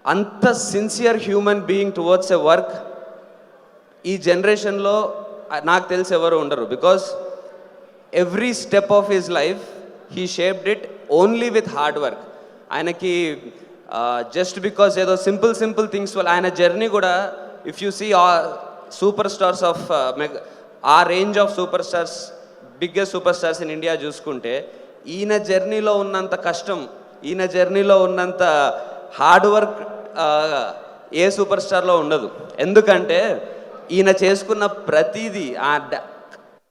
అంత sincere human being towards a work ఈ జనరేషన్లో నాకు తెలిసి ఎవరు ఉండరు. Because every step of his life he shaped it only with hard work. ఆయనకి జస్ట్ బికాస్ ఏదో సింపుల్ థింగ్స్ వల్ల ఆయన జర్నీ కూడా, if you see super stars of ఆ range of super stars, biggest super stars in India చూసుకుంటే, ఈయన జర్నీలో ఉన్నంత కష్టం, ఈయన జర్నీలో ఉన్నంత హార్డ్ వర్క్ ఏ సూపర్ స్టార్లో ఉండదు. ఎందుకంటే ఈయన చేసుకున్న ప్రతిదీ,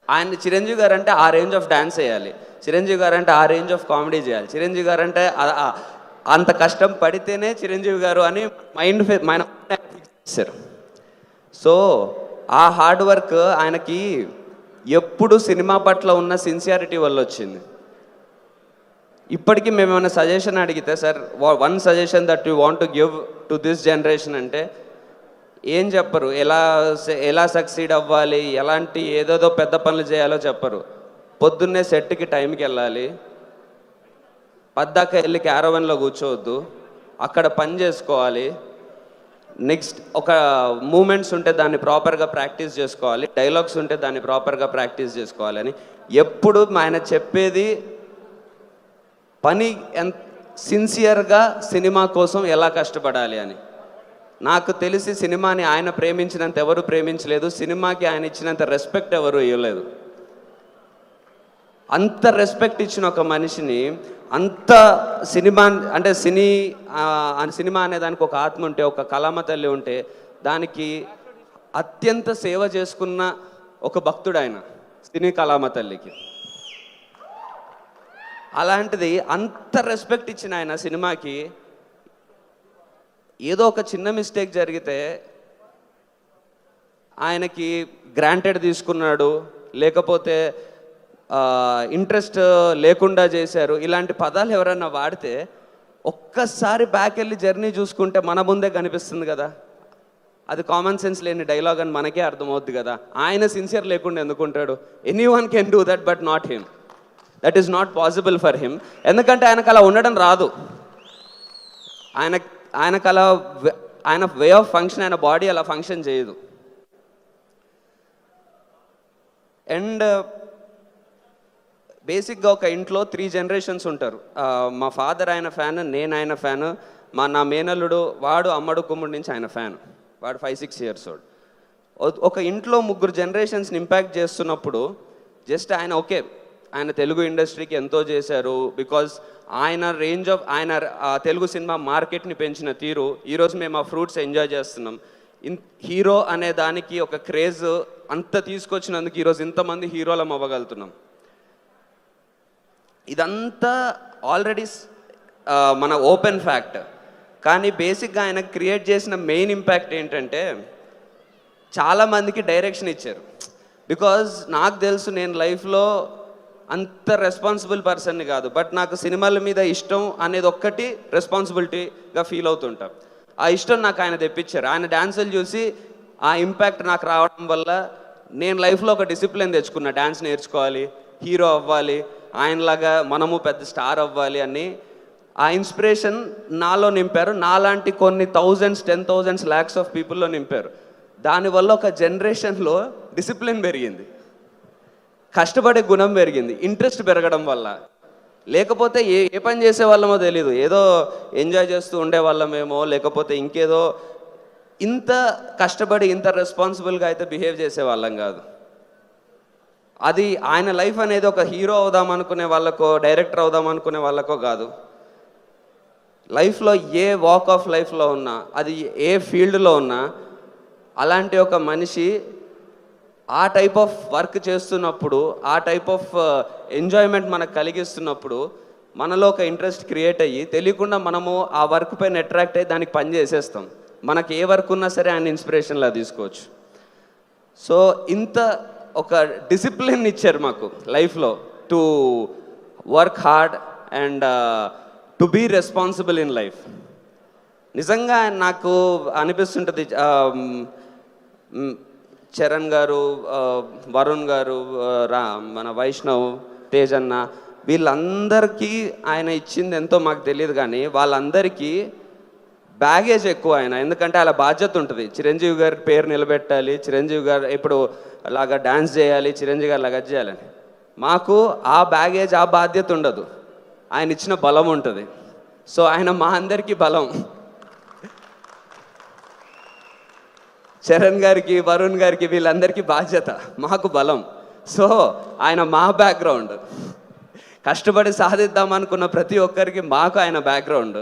ఆయన చిరంజీవి గారు అంటే ఆ రేంజ్ ఆఫ్ డ్యాన్స్ వేయాలి, చిరంజీవి గారు అంటే ఆ రేంజ్ ఆఫ్ కామెడీ చేయాలి, చిరంజీవి గారు అంటే అంత కష్టం పడితేనే చిరంజీవి గారు అని మైండ్ చేశారు. సో ఆ హార్డ్ వర్క్ ఆయనకి ఎప్పుడు సినిమా పట్ల ఉన్న సిన్సియారిటీ వల్ల వచ్చింది. ఇప్పటికీ మేము ఏమైనా సజెషన్ అడిగితే, sir one suggestion that you want to give to this generation అంటే ఏం చెప్పరు. ఎలా సక్సీడ్ అవ్వాలి, ఎలాంటి ఏదేదో పెద్ద పనులు చేయాలో చెప్పరు. పొద్దున్నే సెట్కి టైంకి వెళ్ళాలి, పద్దాక వెళ్ళి క్యారవన్లో కూర్చోవద్దు, అక్కడ పని చేసుకోవాలి, నెక్స్ట్ ఒక మూమెంట్స్ ఉంటే దాన్ని ప్రాపర్గా ప్రాక్టీస్ చేసుకోవాలి, డైలాగ్స్ ఉంటే దాన్ని ప్రాపర్గా ప్రాక్టీస్ చేసుకోవాలని ఎప్పుడు ఆయన చెప్పేది. పని సిన్సియర్గా సినిమా కోసం ఎలా కష్టపడాలి అని. నాకు తెలిసి సినిమాని ఆయన ప్రేమించినంత ఎవరు ప్రేమించలేదు, సినిమాకి ఆయన ఇచ్చినంత రెస్పెక్ట్ ఎవరు ఇవ్వలేదు. అంత రెస్పెక్ట్ ఇచ్చిన ఒక మనిషిని, అంత సినిమా అంటే సినిమా అనే దానికి ఒక ఆత్మ ఉంటే, ఒక కళామ తల్లి ఉంటే, దానికి అత్యంత సేవ చేసుకున్న ఒక భక్తుడు ఆయన, సినీ కళామ తల్లికి. అలాంటిది అంత రెస్పెక్ట్ ఇచ్చిన ఆయన సినిమాకి ఏదో ఒక చిన్న మిస్టేక్ జరిగితే ఆయనకి గ్రాంటెడ్ తీసుకున్నాడు, లేకపోతే ఇంట్రెస్ట్ లేకుండా చేశారు, ఇలాంటి పదాలు ఎవరన్నా వాడితే ఒక్కసారి బ్యాక్ వెళ్ళి జర్నీ చూసుకుంటే మన ముందే కనిపిస్తుంది కదా, అది కామన్ సెన్స్ లేని డైలాగ్ అని మనకే అర్థమవుద్ది కదా. ఆయన సిన్సియర్ లేకుండా ఎందుకుంటాడు? Anyone can do that but not him. That is not possible for him. ఎందుకంటే ఆయనకు అలా ఉండడం రాదు. ఆయనకు అలా ఆయన వే ఆఫ్ ఫంక్షన్, ఆయన బాడీ అలా ఫంక్షన్ చేయదు. అండ్ బేసిక్గా ఒక ఇంట్లో 3 జనరేషన్స్ ఉంటారు. మా ఫాదర్ ఆయన ఫ్యాన్, నేను ఆయన ఫ్యాన్, నా మేనల్లుడు వాడు అమ్మడు కుమ్ముడు నుంచి ఆయన ఫ్యాన్, వాడు 5-6 years old. ఒక ఇంట్లో 3 జనరేషన్స్ని ఇంపాక్ట్ చేస్తున్నప్పుడు జస్ట్ ఆయన తెలుగు ఇండస్ట్రీకి ఎంతో చేశారు. బికాజ్ ఆయన రేంజ్ ఆఫ్ తెలుగు సినిమా మార్కెట్ని పెంచిన తీరు, ఈరోజు మేము ఆ ఫ్రూట్స్ ఎంజాయ్ చేస్తున్నాం. హీరో అనే దానికి ఒక క్రేజ్ అంత తీసుకొచ్చినందుకు ఈరోజు ఇంతమంది హీరోలం అవ్వగలుగుతున్నాం. ఇదంతా ఆల్రెడీ మన ఓపెన్ ఫ్యాక్ట్. కానీ బేసిక్గా ఆయన క్రియేట్ చేసిన మెయిన్ ఇంపాక్ట్ ఏంటంటే చాలామందికి డైరెక్షన్ ఇచ్చారు. బికాజ్ నాకు తెలుసు, నేను లైఫ్లో అంత రెస్పాన్సిబుల్ పర్సన్ని కాదు, బట్ నాకు సినిమాల మీద ఇష్టం అనేది ఒక్కటి రెస్పాన్సిబిలిటీగా ఫీల్ అవుతుంటా. ఆ ఇష్టం నాకు ఆయన తెప్పించారు. ఆయన డ్యాన్సులు చూసి ఆ ఇంపాక్ట్ నాకు రావడం వల్ల నేను లైఫ్లో ఒక డిసిప్లిన్ తెచ్చుకున్నా. డ్యాన్స్ నేర్చుకోవాలి, హీరో అవ్వాలి, ఆయనలాగా మనము పెద్ద స్టార్ అవ్వాలి అని ఆ ఇన్స్పిరేషన్ నాలో నింపారు. నాలాంటి కొన్ని థౌజండ్స్, 10,000s, lakhs ఆఫ్ పీపుల్లో నింపారు. దానివల్ల ఒక జనరేషన్లో డిసిప్లిన్ పెరిగింది, కష్టపడే గుణం పెరిగింది, ఇంట్రెస్ట్ పెరగడం వల్ల. లేకపోతే ఏ పని చేసే వాళ్ళమో తెలీదు, ఏదో ఎంజాయ్ చేస్తూ ఉండేవాళ్ళమేమో, లేకపోతే ఇంకేదో ఇంత కష్టపడి ఇంత రెస్పాన్సిబుల్గా అయితే బిహేవ్ చేసేవాళ్ళం కాదు. అది ఆయన లైఫ్ అనేది ఒక హీరో అవుదాం అనుకునే వాళ్ళకో, డైరెక్టర్ అవుదాం అనుకునే వాళ్ళకో కాదు. లైఫ్లో ఏ వాక్ ఆఫ్ లైఫ్లో ఉన్నా, అది ఏ ఫీల్డ్లో ఉన్నా, అలాంటి ఒక మనిషి ఆ టైప్ ఆఫ్ వర్క్ చేస్తున్నప్పుడు, ఆ టైప్ ఆఫ్ ఎంజాయ్మెంట్ మనకు కలిగిస్తున్నప్పుడు మనలో ఒక ఇంట్రెస్ట్ క్రియేట్ అయ్యి తెలియకుండా మనము ఆ వర్క్ పైన అట్రాక్ట్ అయ్యి దానికి పని చేసేస్తాం. మనకి ఏ వర్క్ ఉన్నా సరే ఆయన ఇన్స్పిరేషన్లా తీసుకోవచ్చు. సో ఇంత ఒక డిసిప్లిన్ ఇచ్చారు మాకు లైఫ్లో, to work hard and to be responsible in life. నిజంగా నాకు అనిపిస్తుంటుంది, చరణ్ గారు, వరుణ్ గారు, మన వైష్ణవ్, తేజన్న, వీళ్ళందరికీ ఆయన ఇచ్చింది ఎంతో మాకు తెలియదు. కానీ వాళ్ళందరికీ బ్యాగేజ్ ఎక్కువ ఆయన, ఎందుకంటే అలా బాధ్యత ఉంటుంది. చిరంజీవి గారి పేరు నిలబెట్టాలి, చిరంజీవి గారు ఇప్పుడు అలాగా డ్యాన్స్ చేయాలి, చిరంజీవి గారు అలాగా చేయాలని. మాకు ఆ బ్యాగేజ్, ఆ బాధ్యత ఉండదు. ఆయన ఇచ్చిన బలం ఉంటుంది. సో ఆయన మా అందరికీ బలం. చరణ్ గారికి, వరుణ్ గారికి, వీళ్ళందరికీ బాధ్యత, మాకు బలం. సో ఆయన మా బ్యాక్గ్రౌండ్, కష్టపడి సాధిద్దాం అనుకున్న ప్రతి ఒక్కరికి మాకు ఆయన బ్యాక్గ్రౌండ్.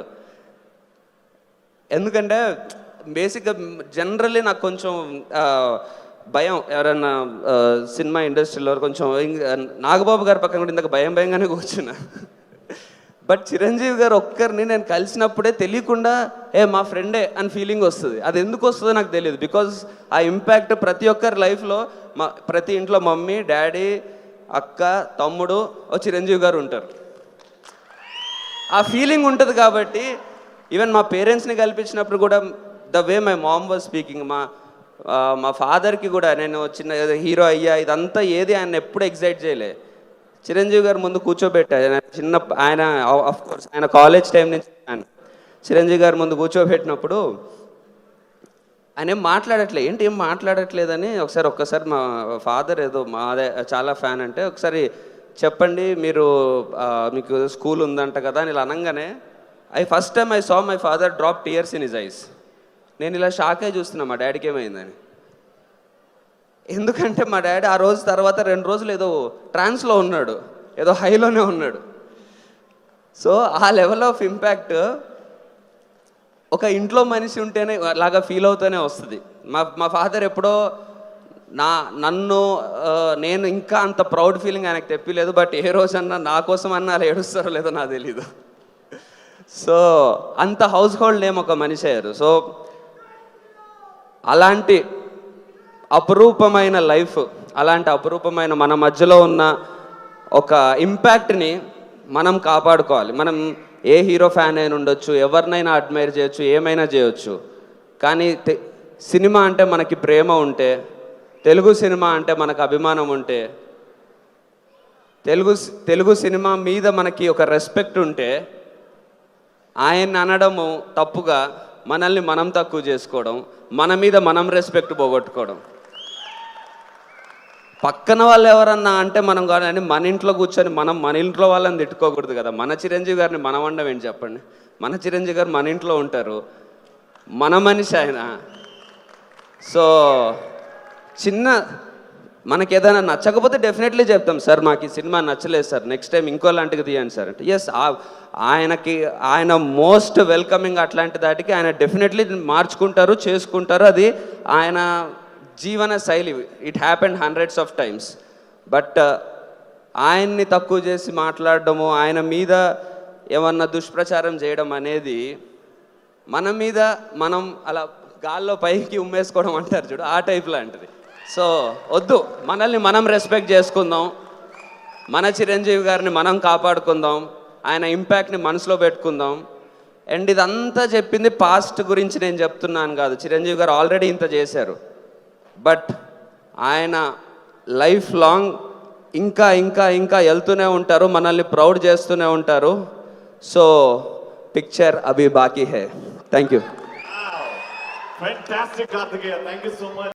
ఎందుకంటే బేసిక్గా జనరల్లీ నాకు కొంచెం భయం, ఎవరైనా సినిమా ఇండస్ట్రీలో కొంచెం నాగబాబు గారి పక్కన కూడా ఇంతకు భయంగానే కూర్చున్నా. బట్ చిరంజీవి గారు ఒక్కరిని నేను కలిసినప్పుడే తెలియకుండా మా ఫ్రెండే అని ఫీలింగ్ వస్తుంది. అది ఎందుకు వస్తుందో నాకు తెలియదు. బికాజ్ ఆ ఇంపాక్ట్ ప్రతి ఒక్కరి లైఫ్లో, ప్రతి ఇంట్లో మమ్మీ, డాడీ, అక్క, తమ్ముడు, చిరంజీవి గారు ఉంటారు. ఆ ఫీలింగ్ ఉంటుంది కాబట్టి ఈవెన్ మా పేరెంట్స్ని కల్పించినప్పుడు కూడా the way my mom was speaking, మా ఫాదర్కి కూడా నేను చిన్న హీరో అయ్యా ఇదంతా ఏది ఆయన ఎప్పుడు ఎగ్జైట్ చేయలే. చిరంజీవి గారు ముందు కూర్చోబెట్టా, ఆయన ఆఫ్ కోర్స్ ఆయన కాలేజ్ టైం నుంచి చిరంజీవి గారు ముందు కూర్చోబెట్టినప్పుడు ఆయన ఏం మాట్లాడట్లేదు. ఏంటి ఏం మాట్లాడట్లేదని ఒక్కసారి మా ఫాదర్ ఏదో మాదే చాలా ఫ్యాన్ అంటే, ఒకసారి చెప్పండి మీరు, మీకు స్కూల్ ఉందంట కదా అని ఇలా అనగానే first time I saw my father drop tears in his eyes. నేను ఇలా షాక్ అయి చూస్తున్నా మా డాడీకి ఏమైందని. ఎందుకంటే మా డాడీ ఆ రోజు తర్వాత 2 రోజులు ఏదో ట్రాన్స్లో ఉన్నాడు, ఏదో హైలోనే ఉన్నాడు. సో ఆ లెవెల్ ఆఫ్ ఇంపాక్ట్ ఒక ఇంట్లో మనిషి ఉంటేనే అలాగా ఫీల్ అవుతూనే వస్తుంది. మా ఫాదర్ ఎప్పుడో నన్ను నేను ఇంకా అంత ప్రౌడ్ ఫీలింగ్ ఆయనకు తెప్పిలేదు. బట్ ఏ రోజన్నా నా కోసం అన్నా అలా ఏడుస్తారో లేదో నాకు తెలీదు. సో అంత హౌస్ హోల్డ్ నేమ్ ఒక మనిషి అయ్యారు. సో అలాంటి అపురూపమైన లైఫ్, అలాంటి అపురూపమైన మన మధ్యలో ఉన్న ఒక ఇంపాక్ట్ని మనం కాపాడుకోవాలి. మనం ఏ హీరో ఫ్యాన్ అయినా ఉండొచ్చు, ఎవరినైనా అడ్మైర్ చేయొచ్చు, ఏమైనా చేయొచ్చు. కానీ సినిమా అంటే మనకి ప్రేమ ఉంటే, తెలుగు సినిమా అంటే మనకు అభిమానం ఉంటే, తెలుగు సినిమా మీద మనకి ఒక రెస్పెక్ట్ ఉంటే, ఆయన్ని అనడము తప్పుగా మనల్ని మనం తక్కువ చేసుకోవడం, మన మీద మనం రెస్పెక్ట్ పోగొట్టుకోవడం. పక్కన వాళ్ళు ఎవరన్నా అంటే మనం కానీ మన ఇంట్లో కూర్చొని మన ఇంట్లో వాళ్ళని తిట్టుకోకూడదు కదా. మన చిరంజీవి గారిని మనం అనడం ఏంటి చెప్పండి. మన చిరంజీవి గారు మన ఇంట్లో ఉంటారు, మన మనిషి ఆయన. సో మనకి ఏదైనా నచ్చకపోతే డెఫినెట్లీ చెప్తాం, సార్ మాకు ఈ సినిమా నచ్చలేదు సార్, నెక్స్ట్ టైం ఇంకో లాంటిది తీయండి సార్ అంటే. ఎస్, ఆయన మోస్ట్ వెల్కమింగ్. అట్లాంటి దాటికి ఆయన డెఫినెట్లీ మార్చుకుంటారు, చేసుకుంటారు. అది ఆయన జీవన శైలి. It happened hundreds of times. But ఆయన్ని తక్కువ చేసి మాట్లాడడము, ఆయన మీద ఏమన్నా దుష్ప్రచారం చేయడం అనేది మన మీద మనం అలా గాల్లో పైకి ఉమ్మేసుకోవడం అంటారు చూడు, ఆ టైప్ లాంటిది. సో వద్దు, మనల్ని మనం రెస్పెక్ట్ చేసుకుందాం, మన చిరంజీవి గారిని మనం కాపాడుకుందాం, ఆయన ఇంపాక్ట్ని మనసులో పెట్టుకుందాం. అండ్ ఇదంతా చెప్పింది పాస్ట్ గురించి నేను చెప్తున్నాను కాదు, చిరంజీవి గారు ఆల్రెడీ ఇంత చేశారు. బట్ ఆయన లైఫ్ లాంగ్ ఇంకా ఇంకా ఇంకా వెళ్తూనే ఉంటారు, మనల్ని ప్రౌడ్ చేస్తూనే ఉంటారు. సో పిక్చర్ అభి బాకీ high. Thank you. Fantastic, Karthikeya. Thank you so much.